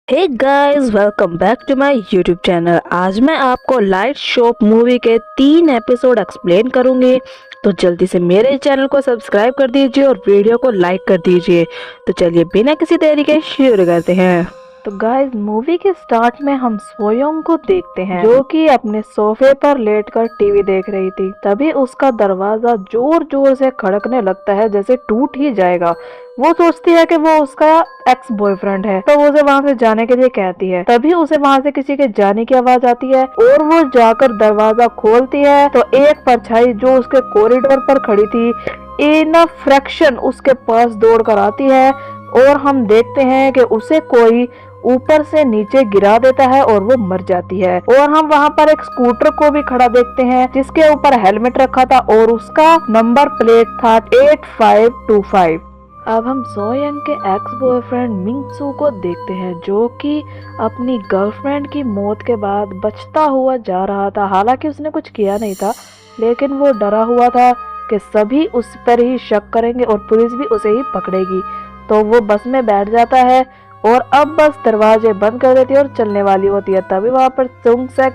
Hey guys, welcome back to my YouTube channel. आज मैं आपको लाइट शॉप मूवी के 3 एपिसोड एक्सप्लेन करूंगी। तो जल्दी से मेरे चैनल को सब्सक्राइब कर दीजिए और वीडियो को लाइक कर दीजिए। तो चलिए बिना किसी देरी के शुरू करते हैं। तो गाइस, मूवी के स्टार्ट में हम सोयोंग को देखते हैं जो कि अपने सोफे पर लेटकर टीवी देख रही थी। तभी उसका दरवाजा जोर जोर से खड़कने लगता है, जैसे टूट ही जाएगा। वो सोचती है कि वो उसका एक्स बॉयफ्रेंड है, तो वो उसे वहाँ से जाने के लिए कहती है। तभी उसे वहाँ से किसी के जाने की आवाज आती है और वो जाकर दरवाजा खोलती है तो एक परछाई जो उसके कॉरिडोर पर खड़ी थी इन अ फ्रैक्शन उसके पास दौड़ कर आती है और हम देखते हैं कि उसे कोई ऊपर से नीचे गिरा देता है और वो मर जाती है। और हम वहाँ पर एक स्कूटर को भी खड़ा देखते हैं जिसके ऊपर हेलमेट रखा था और उसका नंबर प्लेट था 8525। अब हम सोयंग के एक्स बॉयफ्रेंड मिंगसू को देखते हैं जो कि अपनी गर्लफ्रेंड की मौत के बाद बचता हुआ जा रहा था। हालांकि उसने कुछ किया नहीं था, लेकिन वो डरा हुआ था कि सभी उस पर ही शक करेंगे और पुलिस भी उसे ही पकड़ेगी। तो वो बस में बैठ जाता है और अब बस दरवाजे बंद कर देती है और चलने वाली होती है। तभी वहाँ पर सुंग सेक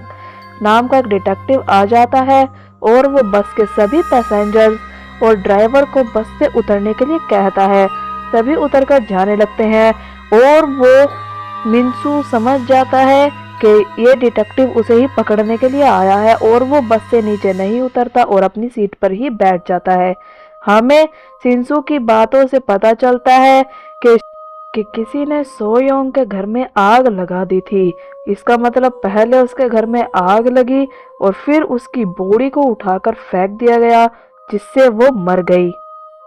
नाम का एक डिटेक्टिव आ जाता है और वो बस के सभी पैसेंजर्स और ड्राइवर को बस से उतरने के लिए कहता है। सभी उतरकर जाने लगते हैं और वो मिंसू समझ जाता है कि ये डिटेक्टिव उसे ही पकड़ने के लिए आया है और वो बस से नीचे नहीं उतरता और अपनी सीट पर ही बैठ जाता है। हमें सिंसू की बातों से पता चलता है कि किसी ने सोयोंग के घर में आग लगा दी थी। इसका मतलब पहले उसके घर में आग लगी और फिर उसकी बॉडी को उठाकर फेंक दिया गया जिससे वो मर गई।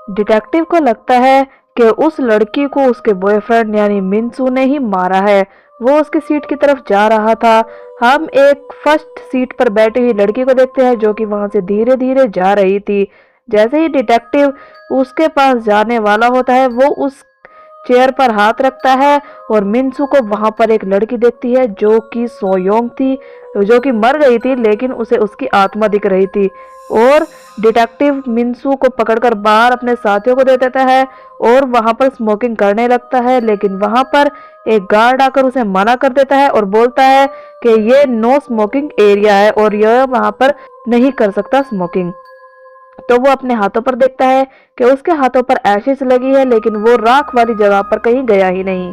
डिटेक्टिव को लगता है कि उस लड़की को उसके बॉयफ्रेंड यानी मिंसू ने ही मारा है। वो उसकी सीट की तरफ जा रहा था। हम एक फर्स्ट सीट पर बैठी हुई लड़की को देखते हैं जो कि वहां से धीरे धीरे जा रही थी। जैसे ही डिटेक्टिव उसके पास जाने वाला होता है वो उस चेयर पर हाथ रखता है और मिंसू को वहां पर एक लड़की देखती है जो कि सोयोंग थी, जो कि मर गई थी लेकिन उसे उसकी आत्मा दिख रही थी। और डिटेक्टिव मिंसू को पकड़कर बाहर अपने साथियों को दे देता है और वहां पर स्मोकिंग करने लगता है, लेकिन वहां पर एक गार्ड आकर उसे मना कर देता है और बोलता है कि ये नो स्मोकिंग एरिया है और यह वहां पर नहीं कर सकता स्मोकिंग। तो वो अपने हाथों पर देखता है कि उसके हाथों पर एशिस लगी है, लेकिन वो राख वाली जगह पर कहीं गया ही नहीं।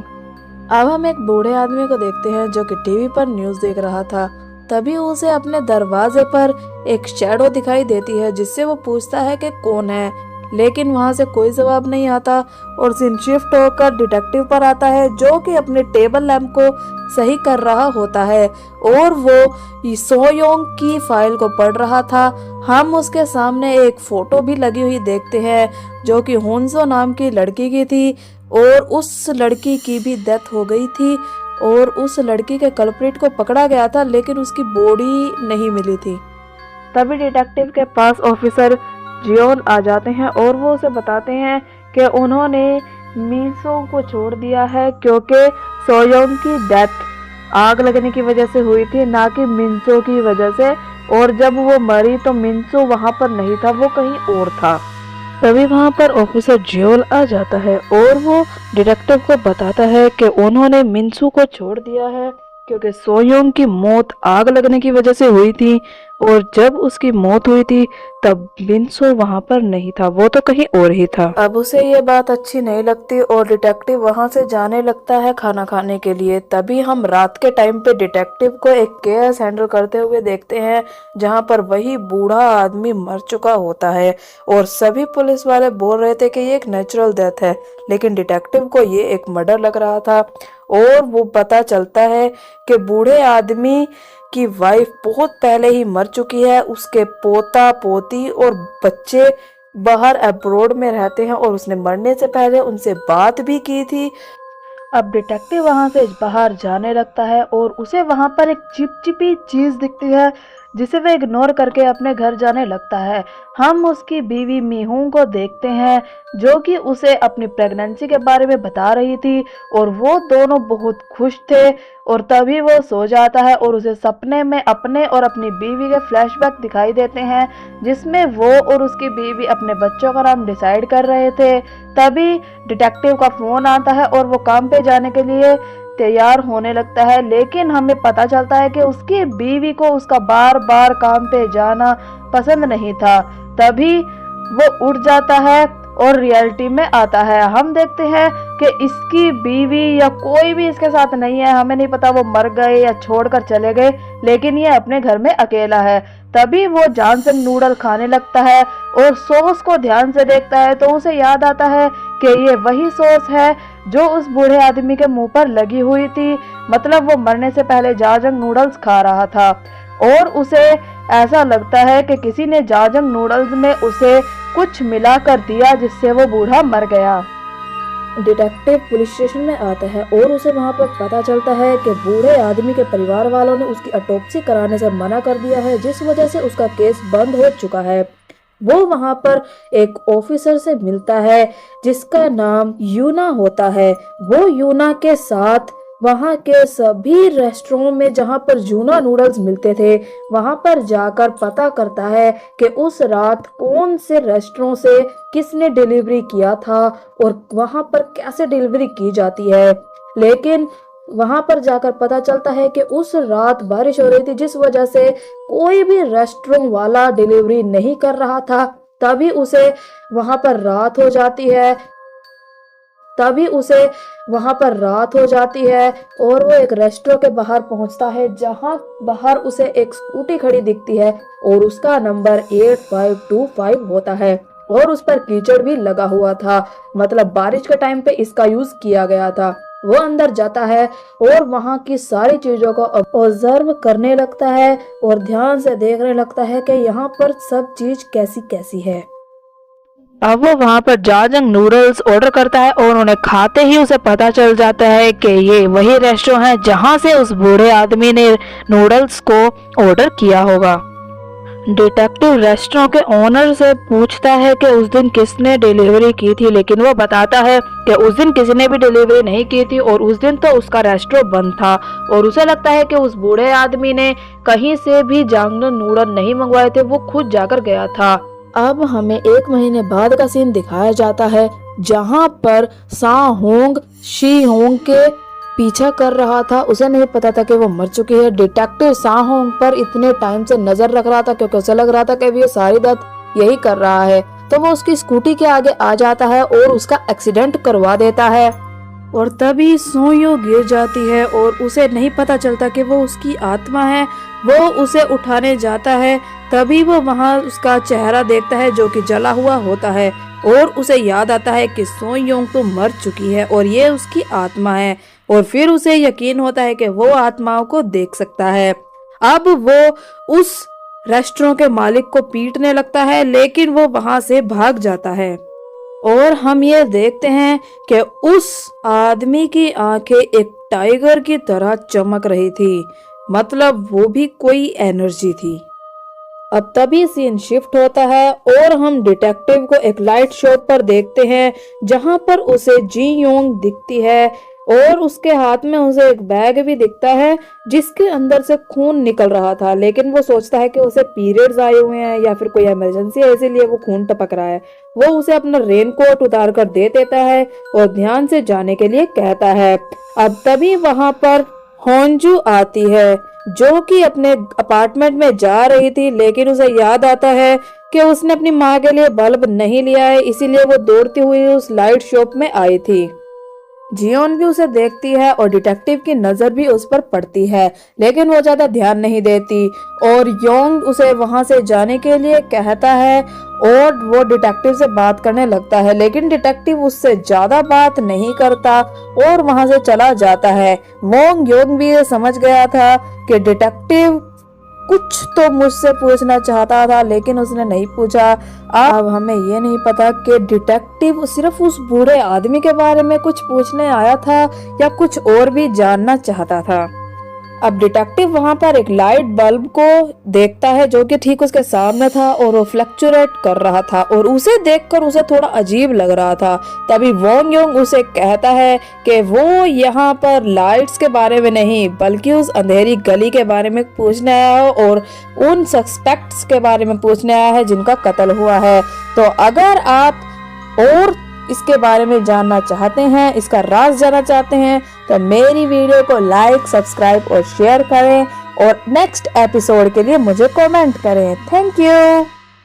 अब हम एक बूढ़े आदमी को देखते हैं जो कि टीवी पर न्यूज देख रहा था। तभी उसे अपने दरवाजे पर एक शैडो दिखाई देती है जिससे वो पूछता है कि कौन है, लेकिन वहां से कोई जवाब नहीं आता और सीन शिफ्ट होकर डिटेक्टिव पर आता है जो कि अपने टेबल लैंप को सही कर रहा होता है और वो सोयोंग की फाइल को पढ़ रहा था। हम उसके सामने एक फोटो भी लगी हुई देखते हैं जो कि होन्जो नाम की लड़की की थी और उस लड़की की भी डेथ हो गई थी और उस लड़की के कल्प्रिट को पकड़ा गया था लेकिन उसकी बॉडी नहीं मिली थी। तभी डिटेक्टिव के पास ऑफिसर जियोन आ जाते हैं और वो उसे बताते हैं कि उन्होंने मिंसू को छोड़ दिया है क्योंकि सोयोंग की डेथ आग लगने की वजह से हुई थी, ना कि मिंसू की वजह से। और जब वो मरी तो मिंसू वहां पर नहीं था, वो कहीं और था। तभी वहां पर ऑफिसर जियोल आ जाता है और वो डिटेक्टिव को बताता है कि उन्होंने मिंसू को छोड़ दिया है क्योंकि सोयोंग की मौत आग लगने की वजह से हुई थी और जब उसकी मौत हुई थी तब मिंसू वहां पर नहीं था, वो तो कहीं और ही था। अब उसे ये बात अच्छी नहीं लगती और डिटेक्टिव वहां से जाने लगता है खाना खाने के लिए। तभी हम रात के टाइम पे डिटेक्टिव को एक केस हैंडल करते हुए देखते हैं जहां पर वही बूढ़ा आदमी मर चुका होता है और सभी पुलिस वाले बोल रहे थे कि ये एक नेचुरल डेथ है, लेकिन डिटेक्टिव को ये एक मर्डर लग रहा था। और वो पता चलता है कि बूढ़े आदमी की वाइफ बहुत पहले ही मर चुकी है, उसके पोता पोती और बच्चे बाहर अब्रोड में रहते हैं और उसने मरने से पहले उनसे बात भी की थी। अब डिटेक्टिव वहां से बाहर जाने लगता है और उसे वहां पर एक चिपचिपी चीज दिखती है जिसे वह इग्नोर करके अपने घर जाने लगता है। हम उसकी बीवी मीहूं को देखते हैं जो कि उसे अपनी प्रेगनेंसी के बारे में बता रही थी और वो दोनों बहुत खुश थे। और तभी वो सो जाता है और उसे सपने में अपने और अपनी बीवी के फ्लैशबैक दिखाई देते हैं जिसमें वो और उसकी बीवी अपने बच्चों का नाम डिसाइड कर रहे थे। तभी डिटेक्टिव का फोन आता है और वो काम पे जाने के लिए तैयार होने लगता है, लेकिन हमें पता चलता है कि उसकी बीवी को उसका बार बार काम पे जाना पसंद नहीं था। तभी वो उठ जाता है और रियलिटी में आता है। हम देखते हैं कि इसकी बीवी या कोई भी इसके साथ नहीं है, हमें नहीं पता वो मर गए या छोड़कर चले गए, लेकिन ये अपने घर में अकेला है। तभी वो जान से नूडल खाने लगता है और सॉस को ध्यान से देखता है तो उसे याद आता है कि ये वही सॉस है जो उस बूढ़े आदमी के मुंह पर लगी हुई थी। मतलब वो मरने से पहले जाजंग नूडल्स खा रहा था और उसे ऐसा लगता है कि किसी ने जाजंग नूडल्स में उसे कुछ मिला कर दिया जिससे वो बूढ़ा मर गया। डिटेक्टिव पुलिस स्टेशन में आता है और उसे वहां पर पता चलता है कि बूढ़े आदमी के परिवार वालों ने उसकी ऑटोप्सी कराने से मना कर दिया है, जिस वजह से उसका केस बंद हो चुका है। वो वहां पर एक ऑफिसर से मिलता है जिसका नाम यूना होता है। वो यूना के साथ वहां के सभी रेस्टोरेंट में जहां पर जूना नूडल्स मिलते थे वहां पर जाकर पता करता है कि उस रात कौन से रेस्टोरेंट से किसने डिलीवरी किया था और वहां पर कैसे डिलीवरी की जाती है। लेकिन वहां पर जाकर पता चलता है कि उस रात बारिश हो रही थी, जिस वजह से कोई भी रेस्टोरेंट वाला डिलीवरी नहीं कर रहा था। तभी उसे वहां पर रात हो जाती है और वो एक रेस्टोरेंट के बाहर पहुंचता है, जहां बाहर उसे एक स्कूटी खड़ी दिखती है और उसका नंबर 8525 होता है और उस पर कीचड़ भी लगा हुआ था। मतलब बारिश के टाइम पे इसका यूज किया गया था। वो अंदर जाता है और वहां की सारी चीजों को ऑब्जर्व करने लगता है और ध्यान से देखने लगता है कि यहाँ पर सब चीज कैसी कैसी है। अब वो वहाँ पर जाजंग नूडल्स ऑर्डर करता है और उन्हें खाते ही उसे पता चल जाता है कि ये वही रेस्टोरेंट है जहाँ से उस बूढ़े आदमी ने नूडल्स को ऑर्डर किया होगा। डिटेक्टिव रेस्टोरेंट के ओनर से पूछता है कि उस दिन किसने डिलीवरी की थी, लेकिन वो बताता है कि उस दिन किसी ने भी डिलीवरी नहीं की थी और उस दिन तो उसका रेस्टोरेंट बंद था और उसे लगता है कि उस बूढ़े आदमी ने कहीं से भी जांगन नूडल नहीं मंगवाए थे, वो खुद जाकर गया था। अब हमें 1 महीने बाद का सीन दिखाया जाता है जहां पर सा होंग शी होंग के पीछा कर रहा था। उसे नहीं पता था कि वो मर चुकी है। डिटेक्टिव सा होंग पर इतने टाइम से नजर रख रहा था क्योंकि उसे लग रहा था कि ये सारी रात यही कर रहा है। तो वो उसकी स्कूटी के आगे आ जाता है और उसका एक्सीडेंट करवा देता है और तभी सोयो गिर जाती है और उसे नहीं पता चलता कि वो उसकी आत्मा है। वो उसे उठाने जाता है, तभी वो वहाँ उसका चेहरा देखता है जो कि जला हुआ होता है और उसे याद आता है कि सोयोंग तो मर चुकी है और ये उसकी आत्मा है और फिर उसे यकीन होता है कि वो आत्माओं को देख सकता है। अब वो उस रेस्टोरेंट के मालिक को पीटने लगता है, लेकिन वो वहां से भाग जाता है और हम ये देखते हैं कि उस आदमी की आंखें एक टाइगर की तरह चमक रही थी। मतलब वो भी कोई एनर्जी थी। अब तभी सीन शिफ्ट होता है और हम डिटेक्टिव को एक लाइट शॉप पर देखते हैं जहां पर उसे जी योंग दिखती है और उसके हाथ में उसे एक बैग भी दिखता है जिसके अंदर से खून निकल रहा था। लेकिन वो सोचता है कि उसे पीरियड्स आए हुए हैं या फिर कोई इमरजेंसी है, इसीलिए वो खून टपक रहा है। वो उसे अपना रेनकोट उतार कर दे देता है और ध्यान से जाने के लिए कहता है। अब तभी वहां पर होंजू आती है जो कि अपने अपार्टमेंट में जा रही थी, लेकिन उसे याद आता है कि उसने अपनी माँ के लिए बल्ब नहीं लिया है, इसीलिए वो दौड़ती हुई उस लाइट शॉप में आई थी। जियोन भी उसे देखती है और डिटेक्टिव की नजर भी उस पर पड़ती है, लेकिन वो ज्यादा ध्यान नहीं देती और योंग उसे वहां से जाने के लिए कहता है और वो डिटेक्टिव से बात करने लगता है, लेकिन डिटेक्टिव उससे ज्यादा बात नहीं करता और वहां से चला जाता है। वोंग योंग भी ये समझ गया था कि डिटेक्टिव कुछ तो मुझसे पूछना चाहता था, लेकिन उसने नहीं पूछा। अब हमें ये नहीं पता कि डिटेक्टिव सिर्फ उस बूढ़े आदमी के बारे में कुछ पूछने आया था या कुछ और भी जानना चाहता था। अब डिटेक्टिव वहां पर एक लाइट बल्ब को देखता है जो कि ठीक उसके सामने था और वो फ्लक्चुएट कर रहा था और उसे देखकर उसे थोड़ा अजीब लग रहा था। तभी वोंग योंग उसे कहता है कि वो यहाँ पर लाइट्स के बारे में नहीं बल्कि उस अंधेरी गली के बारे में पूछने आया है और उन सस्पेक्ट्स के बारे में पूछने आया है जिनका कत्ल हुआ है। तो अगर आप और इसके बारे में जानना चाहते हैं, इसका राज जानना चाहते हैं, तो मेरी वीडियो को लाइक, सब्सक्राइब और शेयर करें और नेक्स्ट एपिसोड के लिए मुझे कमेंट करें। Thank you.